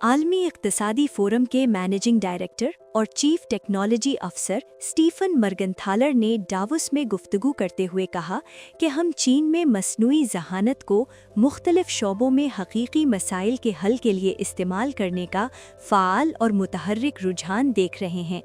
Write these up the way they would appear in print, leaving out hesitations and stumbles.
आलमी इक़्तिसादी फ़ोरम के managing director और चीफ टेक्नोलॉजी अफसर स्टीफन मर्गनथालर ने डावोस में गुफ्तगू करते हुए कहा कि हम चीन में मस्नूई ज़हानत को मुख्तलिफ शोबों में हकीकी मसाइल के हल के लिए इस्तेमाल करने का फ़ाल और मुतहर्रिक रुझान देख रहे हैं,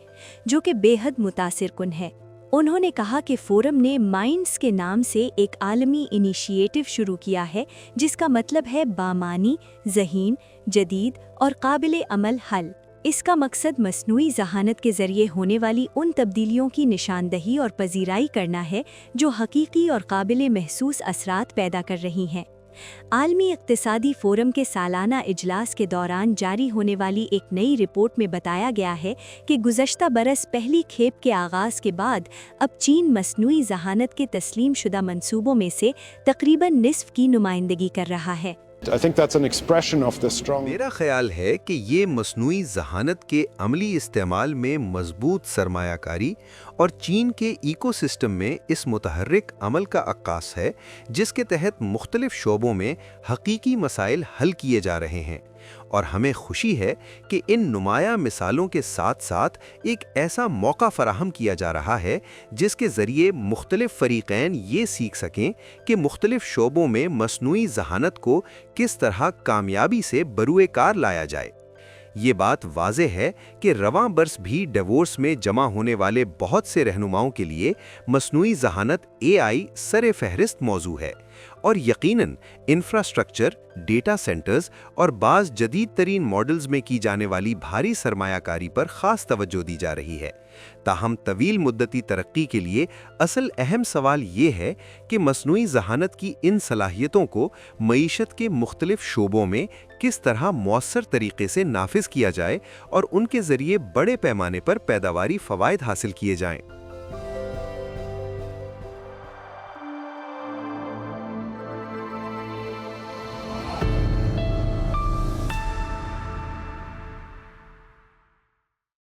जो कि बेहद मुतासिरकुन है। उन्होंने कहा कि फ़ोरम ने माइंड्स के नाम से एक आलमी इनिशिएटिव शुरू किया है, जिसका मतलब है बामानी, ज़हीन, जदीद और काबिल अमल हल। इसका मकसद मस्नूई ज़हानत के ज़रिए होने वाली उन तब्दीलियों की निशानदही और पजीराई करना है जो हकीकी और काबिल महसूस असरात पैदा कर रही हैं। आलमी इक़्तिसादी फ़ोरम के सालाना इजलास के दौरान जारी होने वाली एक नई रिपोर्ट में बताया गया है कि गुज़श्ता बरस पहली खेप के आगाज़ के बाद अब चीन मस्नूई ज़हानत के तस्लीम शुदा मंसूबों में से तकरीबन निस्फ की नुमाइंदगी कर रहा है। मेरा ख्याल है कि ये मस्नूई ज़हानत के अमली इस्तेमाल में मजबूत सरमायाकारी और चीन के इकोसिस्टम में इस मुतहर्रिक अमल का अक्कास है, जिसके तहत मुख्तलिफ शोबों में हकीकी मसाइल हल किए जा रहे हैं। और हमें खुशी है कि इन नुमाया मिसालों के साथ साथ एक ऐसा मौका फराहम किया जा रहा है जिसके ज़रिए मुख्तलिफ फ़रीक़ैन ये सीख सकें कि मुख्तलिफ शोबों में मस्नूई ज़हानत को किस तरह कामयाबी से बरूए कार लाया जाए। ये बात वाज़ेह है कि रवां बरस भी डावोस में जमा होने वाले बहुत से रहनुमाओं के लिए मस्नूई ज़हानत AI सरे फहरिस्त मौजू है, और यकीनन इंफ्रास्ट्रक्चर, डेटा सेंटर्स और बाज़ जदीद तरीन मॉडल्स में की जाने वाली भारी सरमायाकारी पर ख़ास तवज्जो दी जा रही है। ताहम तवील मुद्दती तरक्की के लिए असल अहम सवाल ये है कि मस्नूई ज़हानत की इन सलाहियतों को मईशत के मुख्तलिफ शोबों में किस तरह मौसर तरीके से नाफिज किया जाए और उनके ज़रिए बड़े पैमाने पर पैदावारी फ़वाइद हासिल किए जाएं।